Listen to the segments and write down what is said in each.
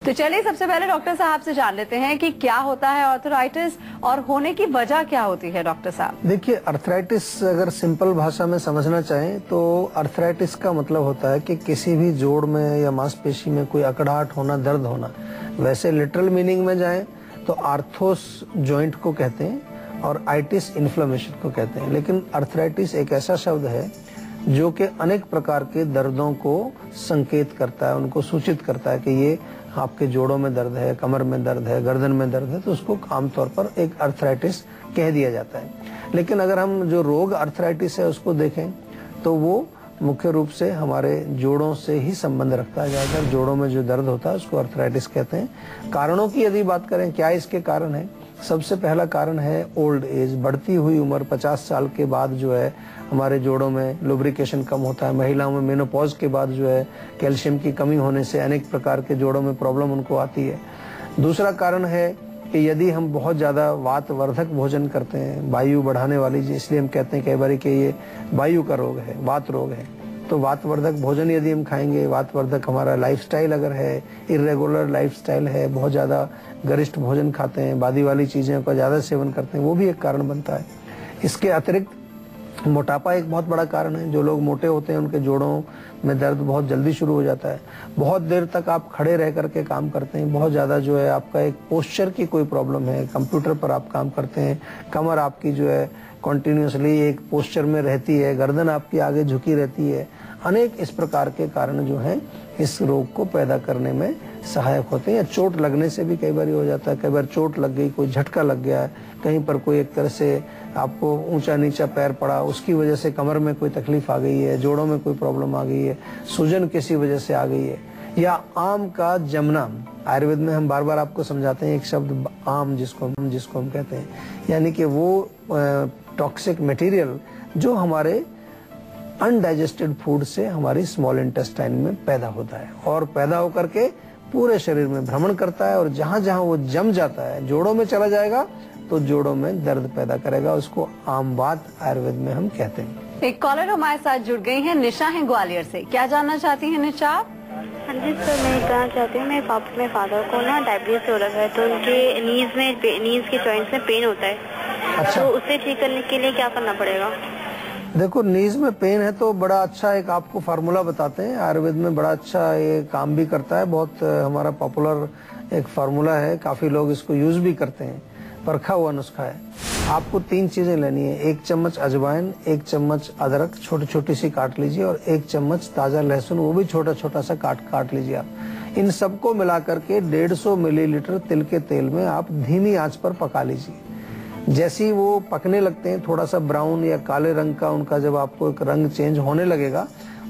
तो चलिए सबसे पहले डॉक्टर साहब से जान लेते हैं कि क्या होता है आर्थराइटिस और होने की वजह क्या होती है डॉक्टर साहब। देखिए, आर्थराइटिस अगर सिंपल भाषा में समझना चाहें तो आर्थराइटिस का मतलब होता है कि किसी भी जोड़ में या मांसपेशी में कोई अकड़ाहट होना, दर्द होना। वैसे लिटरल मीनिंग में जाएं तो आर्थोस जॉइंट को कहते हैं और आइटिस इन्फ्लेमेशन को कहते हैं, लेकिन आर्थराइटिस एक ऐसा शब्द है जो कि अनेक प्रकार के दर्दों को संकेत करता है, उनको सूचित करता है कि ये आपके जोड़ों में दर्द है, कमर में दर्द है, गर्दन में दर्द है, तो उसको आमतौर पर एक आर्थराइटिस कह दिया जाता है। लेकिन अगर हम जो रोग आर्थराइटिस है उसको देखें तो वो मुख्य रूप से हमारे जोड़ों से ही संबंध रखता है। ज्यादातर जोड़ों में जो दर्द होता है उसको आर्थराइटिस कहते हैं। कारणों की यदि बात करें, क्या इसके कारण है, सबसे पहला कारण है ओल्ड एज, बढ़ती हुई उम्र। 50 साल के बाद जो है हमारे जोड़ों में लुब्रिकेशन कम होता है। महिलाओं में मेनोपॉज के बाद जो है कैल्शियम की कमी होने से अनेक प्रकार के जोड़ों में प्रॉब्लम उनको आती है। दूसरा कारण है कि यदि हम बहुत ज्यादा वातवर्धक भोजन करते हैं, वायु बढ़ाने वाली, इसलिए हम कहते हैं कई बार कि ये वायु का रोग है, वात रोग है। तो वातवर्धक भोजन यदि हम खाएंगे, वातवर्धक हमारा लाइफस्टाइल अगर है, इरेगुलर लाइफस्टाइल है, बहुत ज्यादा गरिष्ठ भोजन खाते हैं, बादी वाली चीजें का ज्यादा सेवन करते हैं, वो भी एक कारण बनता है। इसके अतिरिक्त मोटापा एक बहुत बड़ा कारण है। जो लोग मोटे होते हैं उनके जोड़ों में दर्द बहुत जल्दी शुरू हो जाता है। बहुत देर तक आप खड़े रह करके काम करते हैं, बहुत ज्यादा जो है आपका एक पोस्चर की कोई प्रॉब्लम है, कंप्यूटर पर आप काम करते हैं, कमर आपकी जो है कॉन्टिन्यूसली एक पोस्चर में रहती है, गर्दन आपकी आगे झुकी रहती है। अनेक इस प्रकार के कारण जो है इस रोग को पैदा करने में सहायक होते हैं। या चोट लगने से भी कई बार हो जाता है। कई बार चोट लग गई, कोई झटका लग गया है, कहीं पर कोई एक तरह से आपको ऊंचा नीचा पैर पड़ा, उसकी वजह से कमर में कोई तकलीफ आ गई है, जोड़ों में कोई प्रॉब्लम आ गई है, सूजन किसी वजह से आ गई है, या आम का जमना। आयुर्वेद में हम बार बार आपको समझाते हैं एक शब्द आम, जिसको हम कहते हैं, यानी कि वो टॉक्सिक मटेरियल जो हमारे अनडाइजेस्टेड फूड से हमारी स्मॉल इंटेस्टाइन में पैदा होता है और पैदा होकर के पूरे शरीर में भ्रमण करता है, और जहां जहां वो जम जाता है, जोड़ों में चला जाएगा तो जोड़ों में दर्द पैदा करेगा। उसको आम बात आयुर्वेद में हम कहते हैं। एक कॉलर हमारे साथ जुड़ गई हैं, निशा हैं ग्वालियर से। क्या जानना चाहती हैं निशा? हाँ जी सर, मैं कहना चाहती हूँ मेरे फादर को ना डायबिटीज हो रखा है, तो उनके नीज के जॉइंट्स में पेन होता है। अच्छा। तो उसे ठीक करने के लिए क्या करना पड़ेगा? देखो, नीज में पेन है तो बड़ा अच्छा एक आपको फार्मूला बताते हैं। आयुर्वेद में बड़ा अच्छा ये काम भी करता है, बहुत हमारा पॉपुलर एक फार्मूला है, काफी लोग इसको यूज भी करते हैं, परखा हुआ नुस्खा है। आपको 3 चीजें लेनी है। 1 चम्मच अजवाइन, 1 चम्मच अदरक छोटी छोटी सी काट लीजिए, और 1 चम्मच ताजा लहसुन, वो भी छोटा छोटा सा काट लीजिए आप। इन सबको मिला करके 150 मिलीलीटर तिल के तेल में आप धीमी आंच पर पका लीजिए। जैसे ही वो पकने लगते हैं, थोड़ा सा ब्राउन या काले रंग का उनका जब आपको एक रंग चेंज होने लगेगा,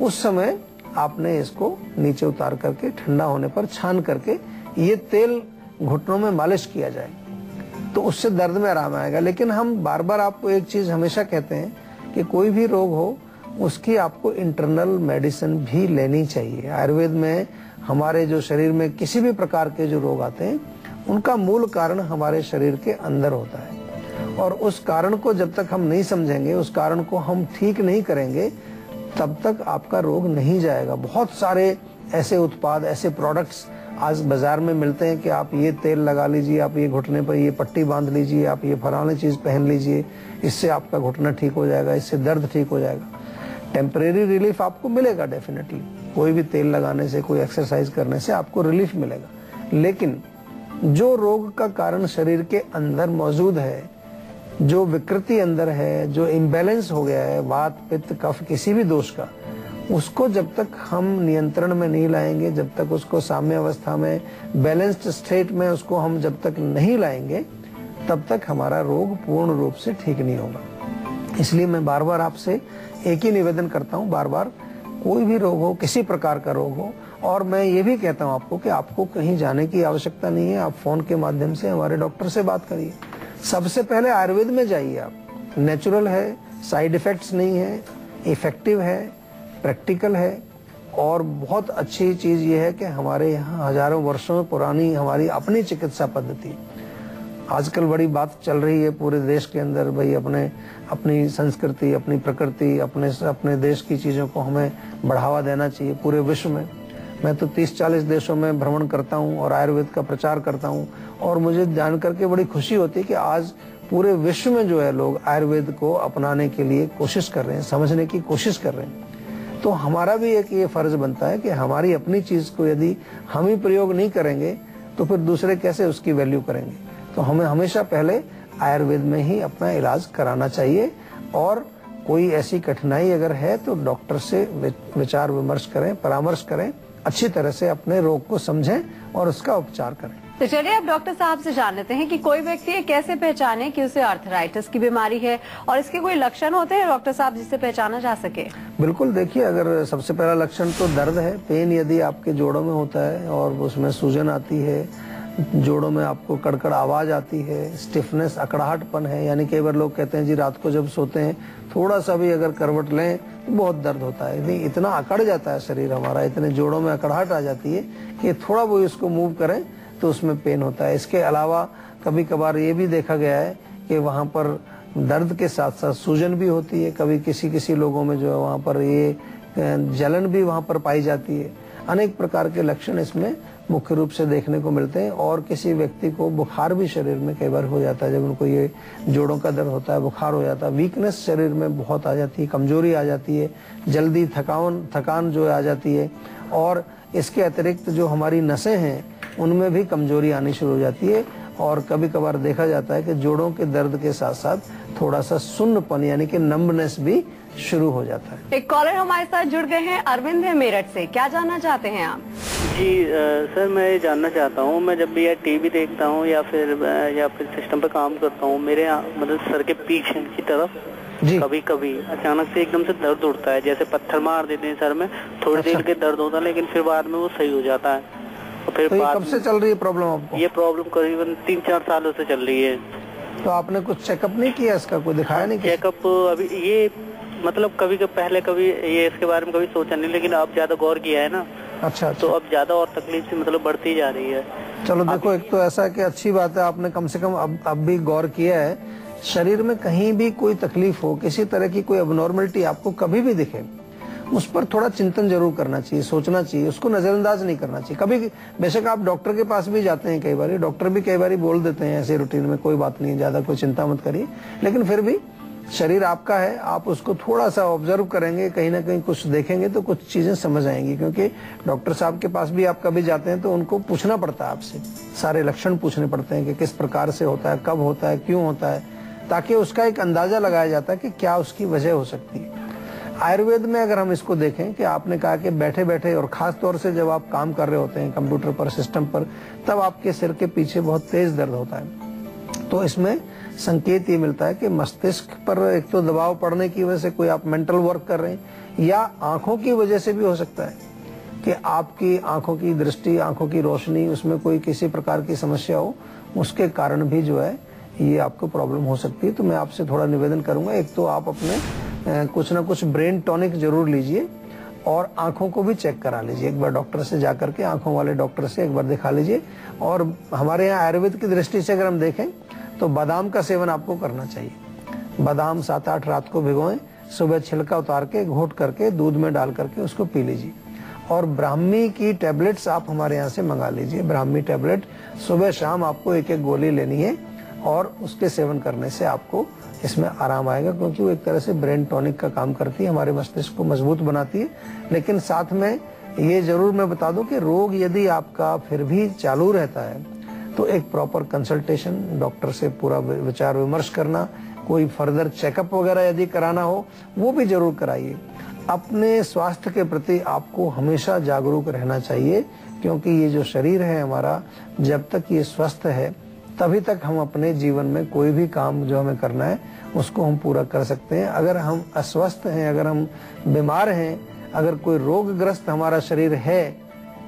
उस समय आपने इसको नीचे उतार करके ठंडा होने पर छान करके ये तेल घुटनों में मालिश किया जाए, तो उससे दर्द में आराम आएगा। लेकिन हम बार बार आपको एक चीज हमेशा कहते हैं कि कोई भी रोग हो उसकी आपको इंटरनल मेडिसिन भी लेनी चाहिए। आयुर्वेद में हमारे जो शरीर में किसी भी प्रकार के जो रोग आते हैं उनका मूल कारण हमारे शरीर के अंदर होता है, और उस कारण को जब तक हम नहीं समझेंगे, उस कारण को हम ठीक नहीं करेंगे, तब तक आपका रोग नहीं जाएगा। बहुत सारे ऐसे उत्पाद, ऐसे प्रोडक्ट्स आज बाजार में मिलते हैं कि आप ये तेल लगा लीजिए, आप ये घुटने पर ये पट्टी बांध लीजिए, आप ये फलानी चीज पहन लीजिए, इससे आपका घुटना ठीक हो जाएगा, इससे दर्द ठीक हो जाएगा। टेम्परेरी रिलीफ आपको मिलेगा डेफिनेटली, कोई भी तेल लगाने से, कोई एक्सरसाइज करने से आपको रिलीफ मिलेगा। लेकिन जो रोग का कारण शरीर के अंदर मौजूद है, जो विकृति अंदर है, जो इम्बैलेंस हो गया है, वात पित्त कफ किसी भी दोष का, उसको जब तक हम नियंत्रण में नहीं लाएंगे, जब तक उसको साम्य अवस्था में, बैलेंस्ड स्टेट में उसको हम जब तक नहीं लाएंगे, तब तक हमारा रोग पूर्ण रूप से ठीक नहीं होगा। इसलिए मैं बार बार आपसे एक ही निवेदन करता हूँ, बार बार कोई भी रोग हो, किसी प्रकार का रोग हो, और मैं ये भी कहता हूँ आपको कि आपको कहीं जाने की आवश्यकता नहीं है। आप फोन के माध्यम से हमारे डॉक्टर से बात करिए। सबसे पहले आयुर्वेद में जाइए आप। नेचुरल है, साइड इफेक्ट्स नहीं है, इफेक्टिव है, प्रैक्टिकल है, और बहुत अच्छी चीज ये है कि हमारे यहाँ हजारों वर्षों पुरानी हमारी अपनी चिकित्सा पद्धति। आजकल बड़ी बात चल रही है पूरे देश के अंदर, भाई अपनी संस्कृति, अपनी प्रकृति, अपने देश की चीजों को हमें बढ़ावा देना चाहिए पूरे विश्व में। मैं तो 30-40 देशों में भ्रमण करता हूँ और आयुर्वेद का प्रचार करता हूँ, और मुझे जान करके बड़ी खुशी होती है कि आज पूरे विश्व में जो है लोग आयुर्वेद को अपनाने के लिए कोशिश कर रहे हैं, समझने की कोशिश कर रहे हैं। तो हमारा भी एक ये फर्ज बनता है कि हमारी अपनी चीज को यदि हम ही प्रयोग नहीं करेंगे तो फिर दूसरे कैसे उसकी वैल्यू करेंगे। तो हमें हमेशा पहले आयुर्वेद में ही अपना इलाज कराना चाहिए, और कोई ऐसी कठिनाई अगर है तो डॉक्टर से विचार विमर्श करें, परामर्श करें, अच्छी तरह से अपने रोग को समझें और उसका उपचार करें। तो चलिए अब डॉक्टर साहब से जान लेते हैं कि कोई व्यक्ति ये कैसे पहचाने कि उसे आर्थराइटिस की बीमारी है, और इसके कोई लक्षण होते हैं डॉक्टर साहब जिससे पहचाना जा सके? बिल्कुल, देखिए, अगर सबसे पहला लक्षण तो दर्द है, पेन यदि आपके जोड़ों में होता है और उसमें सूजन आती है, जोड़ों में आपको कड़कड़ आवाज आती है, स्टिफनेस, अकड़ाहटपन है, यानी कई बार लोग कहते हैं जी रात को जब सोते हैं थोड़ा सा भी अगर करवट लें तो बहुत दर्द होता है। नहीं, इतना अकड़ जाता है शरीर हमारा, इतने जोड़ों में अकड़ाहट आ जाती है कि थोड़ा वो इसको मूव करें तो उसमें पेन होता है। इसके अलावा कभी कभार ये भी देखा गया है कि वहाँ पर दर्द के साथ साथ सूजन भी होती है, कभी किसी लोगों में जो है वहाँ पर ये जलन भी वहाँ पर पाई जाती है। अनेक प्रकार के लक्षण इसमें मुख्य रूप से देखने को मिलते हैं, और किसी व्यक्ति को बुखार भी शरीर में कई बार हो जाता है। जब उनको ये जोड़ों का दर्द होता है, बुखार हो जाता है, वीकनेस शरीर में बहुत आ जाती है, कमजोरी आ जाती है, जल्दी थकान जो आ जाती है, और इसके अतिरिक्त जो हमारी नसें हैं उनमें भी कमजोरी आनी शुरू हो जाती है, और कभी कभार देखा जाता है कि जोड़ों के दर्द के साथ साथ थोड़ा सा सुन्नपन यानी कि नंबनेस भी शुरू हो जाता है। एक कॉलर हमारे साथ जुड़ गए हैं, अरविंद है मेरठ से। क्या जानना चाहते हैं आप? जी सर, मैं ये जानना चाहता हूँ, मैं जब भी टीवी देखता हूँ या फिर सिस्टम पे काम करता हूँ, मेरे मतलब सर के पीछे की तरफ कभी कभी अचानक से एकदम से दर्द उठता है, जैसे पत्थर मार देते हैं सर में। थोड़ी देर के दर्द होता है लेकिन फिर बाद में वो सही हो जाता है। और फिर तो कब से चल रही है प्रॉब्लम आपको? ये प्रॉब्लम करीबन 3-4 सालों से चल रही है। तो आपने कुछ चेकअप नहीं किया इसका, कोई दिखाया नहीं? चेकअप अभी ये मतलब कभी ये इसके बारे में कभी सोचा नहीं, लेकिन अब ज्यादा गौर किया है ना। अच्छा। तो अब ज्यादा और तकलीफ से मतलब बढ़ती जा रही है। चलो देखो, एक तो ऐसा कि अच्छी बात है आपने कम से कम अब भी गौर किया है। शरीर में कहीं भी कोई तकलीफ हो, किसी तरह की कोई अबनॉर्मलिटी आपको कभी भी दिखे, उस पर थोड़ा चिंतन जरूर करना चाहिए, सोचना चाहिए, उसको नजरअंदाज नहीं करना चाहिए। कभी बेशक आप डॉक्टर के पास भी जाते हैं, कई बार डॉक्टर भी कई बार बोल देते हैं ऐसे रूटीन में, कोई बात नहीं, ज्यादा कोई चिंता मत करिए, लेकिन फिर भी शरीर आपका है, आप उसको थोड़ा सा ऑब्जर्व करेंगे, कहीं ना कहीं कुछ देखेंगे तो कुछ चीजें समझ आएंगी। क्योंकि डॉक्टर साहब के पास भी आप कभी जाते हैं तो उनको पूछना पड़ता है, आपसे सारे लक्षण पूछने पड़ते हैं कि किस प्रकार से होता है, कब होता है, क्यों होता है, ताकि उसका एक अंदाजा लगाया जाता है कि क्या उसकी वजह हो सकती है। आयुर्वेद में अगर हम इसको देखें कि आपने कहा कि बैठे बैठे और खास तौर से जब आप काम कर रहे होते हैं कंप्यूटर पर, सिस्टम पर, तब आपके सिर के पीछे बहुत तेज दर्द होता है। तो इसमें संकेत ये मिलता है कि मस्तिष्क पर एक तो दबाव पड़ने की वजह से कोई आप मेंटल वर्क कर रहे हैं, या आंखों की वजह से भी हो सकता है कि आपकी आंखों की दृष्टि, आंखों की रोशनी, उसमें कोई किसी प्रकार की समस्या हो, उसके कारण भी जो है ये आपको प्रॉब्लम हो सकती है। तो मैं आपसे थोड़ा निवेदन करूंगा, एक तो आप अपने कुछ ना कुछ ब्रेन टॉनिक जरूर लीजिए, और आंखों को भी चेक करा लीजिए एक बार डॉक्टर से जाकर के, आंखों वाले डॉक्टर से एक बार दिखा लीजिए। और हमारे यहाँ आयुर्वेद की दृष्टि से अगर हम देखें तो बादाम का सेवन आपको करना चाहिए। बादाम 7-8 रात को भिगोएं, सुबह छिलका उतार के घोट करके दूध में डाल करके उसको पी लीजिए। और ब्राह्मी की टैबलेट्स आप हमारे यहाँ से मंगा लीजिए। ब्राह्मी टैबलेट सुबह शाम आपको 1-1 गोली लेनी है, और उसके सेवन करने से आपको इसमें आराम आएगा, क्योंकि वो एक तरह से ब्रेन टॉनिक का काम करती है, हमारे मस्तिष्क को मजबूत बनाती है। लेकिन साथ में ये जरूर मैं बता दूं कि रोग यदि आपका फिर भी चालू रहता है तो एक प्रॉपर कंसल्टेशन, डॉक्टर से पूरा विचार विमर्श करना, कोई फर्दर चेकअप वगैरह यदि कराना हो वो भी जरूर कराइए। अपने स्वास्थ्य के प्रति आपको हमेशा जागरूक रहना चाहिए, क्योंकि ये जो शरीर है हमारा, जब तक ये स्वस्थ है तभी तक हम अपने जीवन में कोई भी काम जो हमें करना है उसको हम पूरा कर सकते हैं। अगर हम अस्वस्थ हैं, अगर हम बीमार हैं, अगर कोई रोगग्रस्त हमारा शरीर है,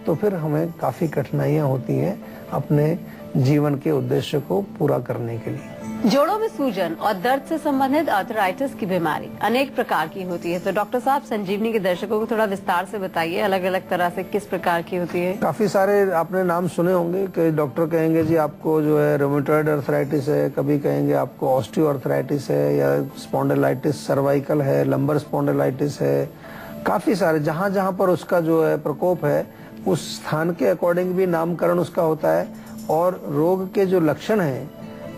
तो फिर हमें काफी कठिनाइयां होती हैं अपने जीवन के उद्देश्य को पूरा करने के लिए। जोड़ों में सूजन और दर्द से संबंधित आर्थराइटिस की बीमारी अनेक प्रकार की होती है, तो डॉक्टर साहब संजीवनी के दर्शकों को थोड़ा विस्तार से बताइए, अलग अलग तरह से किस प्रकार की होती है? काफी सारे आपने नाम सुने होंगे कि डॉक्टर कहेंगे जी आपको जो है रोमेटॉइड आर्थराइटिस है, कभी कहेंगे आपको ऑस्टियो आर्थराइटिस है, या स्पॉन्डिलाइटिस सर्वाइकल है, लंबर स्पॉन्डिलाइटिस है। काफी सारे जहाँ जहाँ पर उसका जो है प्रकोप है उस स्थान के अकॉर्डिंग भी नामकरण उसका होता है, और रोग के जो लक्षण हैं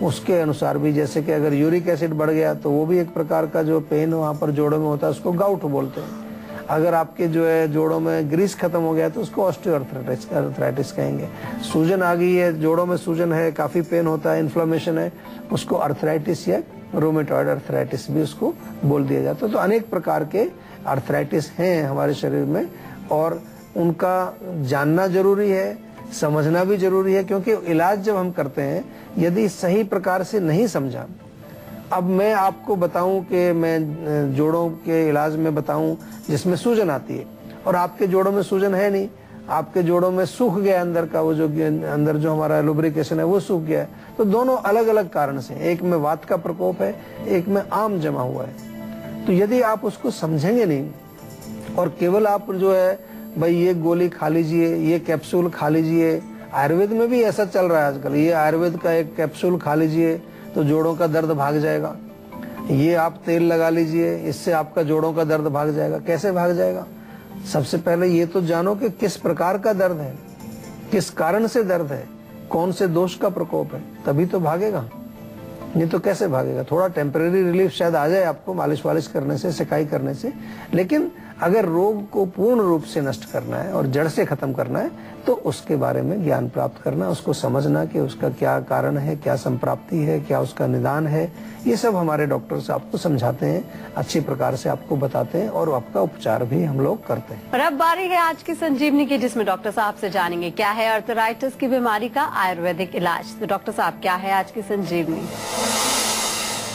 उसके अनुसार भी, जैसे कि अगर यूरिक एसिड बढ़ गया तो वो भी एक प्रकार का जो पेन वहाँ पर जोड़ों में होता है उसको गाउट बोलते हैं। अगर आपके जो है जोड़ों में ग्रीस खत्म हो गया तो उसको ऑस्टियोआर्थराइटिस कहेंगे। सूजन आ गई है, जोड़ों में सूजन है, काफी पेन होता है, इन्फ्लेमेशन है, उसको अर्थराइटिस या रोमेटॉइड अर्थराइटिस भी उसको बोल दिया जाता है। तो अनेक प्रकार के अर्थराइटिस हैं हमारे शरीर में, और उनका जानना जरूरी है, समझना भी जरूरी है, क्योंकि इलाज जब हम करते हैं यदि सही प्रकार से नहीं समझा, अब मैं आपको बताऊं कि मैं जोड़ों के इलाज में बताऊं जिसमें सूजन आती है और आपके जोड़ों में सूजन है नहीं, आपके जोड़ों में सूख गया अंदर का वो जो अंदर जो हमारा लुब्रिकेशन है वो सूख गया है, तो दोनों अलग अलग कारण से, एक में वात का प्रकोप है, एक में आम जमा हुआ है। तो यदि आप उसको समझेंगे नहीं और केवल आप जो है भाई ये गोली खा लीजिए, ये कैप्सूल खा लीजिए, आयुर्वेद में भी ऐसा चल रहा है आजकल, ये आयुर्वेद का एक कैप्सूल खा लीजिए तो जोड़ों का दर्द भाग जाएगा, ये आप तेल लगा लीजिए इससे आपका जोड़ों का दर्द भाग जाएगा। कैसे भाग जाएगा? सबसे पहले ये तो जानो कि किस प्रकार का दर्द है, किस कारण से दर्द है, कौन से दोष का प्रकोप है, तभी तो भागेगा, नहीं तो कैसे भागेगा। थोड़ा टेम्परेरी रिलीफ शायद आ जाए आपको मालिश वालिश करने से, सिकाई करने से, लेकिन अगर रोग को पूर्ण रूप से नष्ट करना है और जड़ से खत्म करना है तो उसके बारे में ज्ञान प्राप्त करना, उसको समझना कि उसका क्या कारण है, क्या संप्राप्ति है, क्या उसका निदान है, ये सब हमारे डॉक्टर्स आपको समझाते हैं, अच्छी प्रकार से आपको बताते हैं और आपका उपचार भी हम लोग करते हैं। और अब बारी है आज की संजीवनी की, जिसमें डॉक्टर साहब से जानेंगे क्या है आर्थराइटिस की बीमारी का आयुर्वेदिक इलाज। तो डॉक्टर साहब क्या है आज की संजीवनी?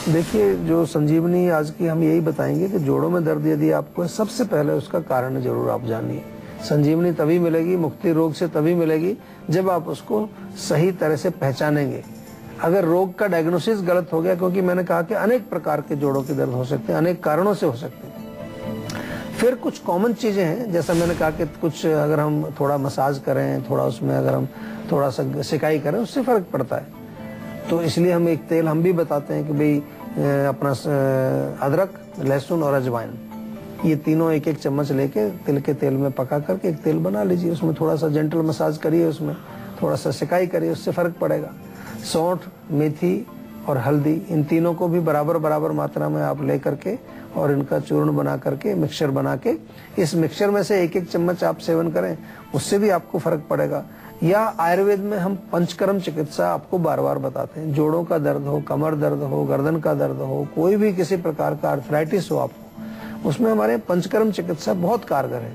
देखिए, जो संजीवनी आज की हम यही बताएंगे कि जोड़ों में दर्द यदि आपको है, सबसे पहले उसका कारण जरूर आप जानिए। संजीवनी तभी मिलेगी, मुक्ति रोग से तभी मिलेगी जब आप उसको सही तरह से पहचानेंगे। अगर रोग का डायग्नोसिस गलत हो गया, क्योंकि मैंने कहा कि अनेक प्रकार के जोड़ों के दर्द हो सकते हैं, अनेक कारणों से हो सकते हैं। फिर कुछ कॉमन चीजें हैं, जैसा मैंने कहा कि कुछ अगर हम थोड़ा मसाज करें, थोड़ा उसमें अगर हम थोड़ा सा सिकाई करें, उससे फर्क पड़ता है। तो इसलिए हम एक तेल हम भी बताते हैं कि भाई अपना अदरक, लहसुन और अजवाइन, ये तीनों एक एक चम्मच लेके तिल के तेल में पका करके एक तेल बना लीजिए, उसमें थोड़ा सा जेंटल मसाज करिए, उसमें थोड़ा सा सिकाई करिए, उससे फर्क पड़ेगा। सौंठ, मेथी और हल्दी, इन तीनों को भी बराबर बराबर मात्रा में आप ले करके और इनका चूर्ण बना करके मिक्सचर बना के इस मिक्सचर में से एक एक चम्मच आप सेवन करें, उससे भी आपको फर्क पड़ेगा। या आयुर्वेद में हम पंचकर्म चिकित्सा आपको बार बार बताते हैं, जोड़ों का दर्द हो, कमर दर्द हो, गर्दन का दर्द हो, कोई भी किसी प्रकार का आर्थराइटिस हो आपको, उसमें हमारे पंचकर्म चिकित्सा बहुत कारगर है,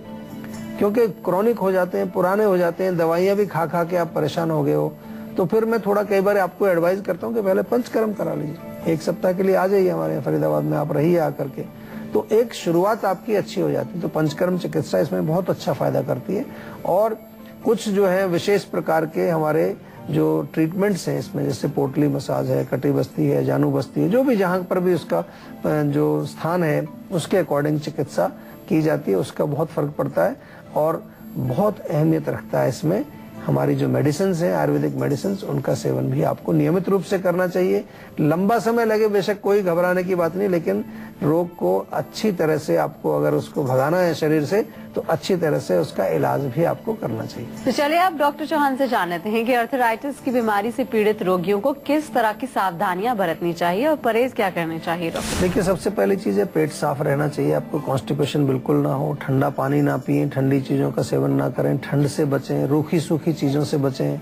क्योंकि क्रॉनिक हो जाते हैं, पुराने हो जाते हैं, दवाइयां भी खा खा के आप परेशान हो गए हो, तो फिर मैं थोड़ा कई बार आपको एडवाइस करता हूँ कि पहले पंचकर्म करा लीजिए, एक सप्ताह के लिए आ जाइए हमारे फरीदाबाद में, आप रहिए आकर के, तो एक शुरुआत आपकी अच्छी हो जाती है। तो पंचकर्म चिकित्सा इसमें बहुत अच्छा फायदा करती है। और कुछ जो है विशेष प्रकार के हमारे जो ट्रीटमेंट्स हैं इसमें, जैसे पोटली मसाज है, कटी बस्ती है, जानू बस्ती है, जो भी जहाँ पर भी उसका जो स्थान है उसके अकॉर्डिंग चिकित्सा की जाती है, उसका बहुत फर्क पड़ता है और बहुत अहमियत रखता है इसमें। हमारी जो मेडिसिन है, आयुर्वेदिक मेडिसिन, उनका सेवन भी आपको नियमित रूप से करना चाहिए। लंबा समय लगे बेशक, कोई घबराने की बात नहीं, लेकिन रोग को अच्छी तरह से आपको अगर उसको भगाना है शरीर से, तो अच्छी तरह से उसका इलाज भी आपको करना चाहिए। तो चलिए आप डॉक्टर चौहान से जान लेते हैं कि आर्थराइटिस की बीमारी से पीड़ित रोगियों को किस तरह की सावधानियां बरतनी चाहिए और परहेज क्या करने चाहिए। डॉक्टर देखिए, सबसे पहली चीज है पेट साफ रहना चाहिए, आपको कॉन्स्टिपेशन बिल्कुल ना हो, ठंडा पानी ना पिए, ठंडी चीजों का सेवन ना करें, ठंड से बचें, रूखी सूखी चीजों से बचें,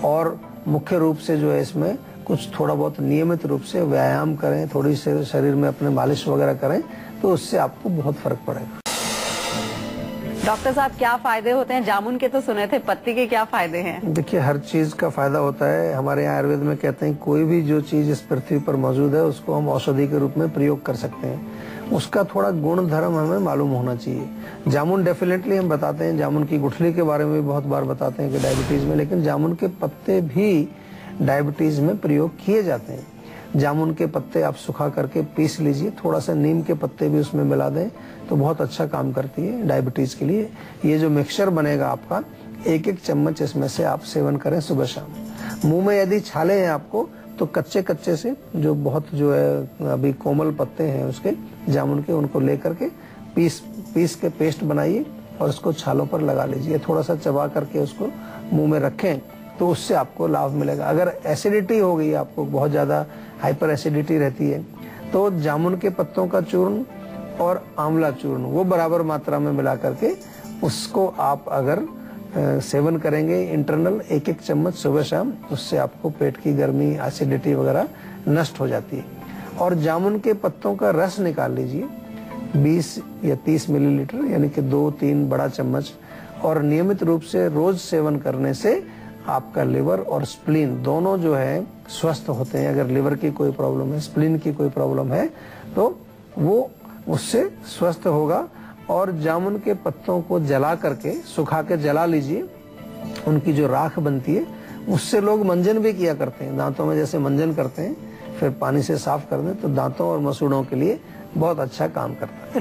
और मुख्य रूप से जो है इसमें कुछ थोड़ा बहुत नियमित रूप से व्यायाम करें, थोड़ी से शरीर में अपने मालिश वगैरह करें, तो उससे आपको बहुत फर्क पड़ेगा। डॉक्टर साहब, क्या फायदे होते हैं? जामुन के तो सुने थे, पत्ती के क्या फायदे हैं? देखिए, हर चीज का फायदा होता है। हमारे यहाँ आयुर्वेद में कहते हैं कोई भी जो चीज इस पृथ्वी पर मौजूद है उसको हम औषधि के रूप में प्रयोग कर सकते हैं, उसका थोड़ा गुण धर्म हमें मालूम होना चाहिए। जामुन डेफिनेटली हम बताते हैं, जामुन की गुठली के बारे में भी बहुत बार बताते हैं कि डायबिटीज में, लेकिन जामुन के पत्ते भी डायबिटीज में प्रयोग किए जाते हैं। जामुन के पत्ते आप सुखा करके पीस लीजिए, थोड़ा सा नीम के पत्ते भी उसमें मिला दें तो बहुत अच्छा काम करती है डायबिटीज के लिए। ये जो मिक्सचर बनेगा आपका, एक एक चम्मच इसमें से आप सेवन करें सुबह शाम। मुंह में यदि छाले हैं आपको, तो कच्चे कच्चे से जो बहुत जो है अभी कोमल पत्ते हैं उसके जामुन के, उनको लेकर के पीस के पेस्ट बनाइए और इसको छालों पर लगा लीजिए, थोड़ा सा चबा करके उसको मुंह में रखें तो उससे आपको लाभ मिलेगा। अगर एसिडिटी हो गई, आपको बहुत ज्यादा हाइपर एसिडिटी रहती है, तो जामुन के पत्तों का चूर्ण और आंवला चूर्ण वो बराबर मात्रा में मिला करके उसको आप अगर सेवन करेंगे इंटरनल 1-1 चम्मच सुबह शाम, उससे आपको पेट की गर्मी, एसिडिटी वगैरह नष्ट हो जाती है। और जामुन के पत्तों का रस निकाल लीजिए 20 या 30 मिलीलीटर, यानी कि 2-3 बड़ा चम्मच, और नियमित रूप से रोज सेवन करने से आपका लिवर और स्प्लीन दोनों जो है स्वस्थ होते हैं। अगर लिवर की कोई प्रॉब्लम है, स्प्लीन की कोई प्रॉब्लम है, तो वो उससे स्वस्थ होगा। और जामुन के पत्तों को जला करके, सुखा के जला लीजिए, उनकी जो राख बनती है उससे लोग मंजन भी किया करते हैं, दांतों में जैसे मंजन करते हैं, फिर पानी से साफ कर दें तो दांतों और मसूड़ों के लिए बहुत अच्छा काम करता है।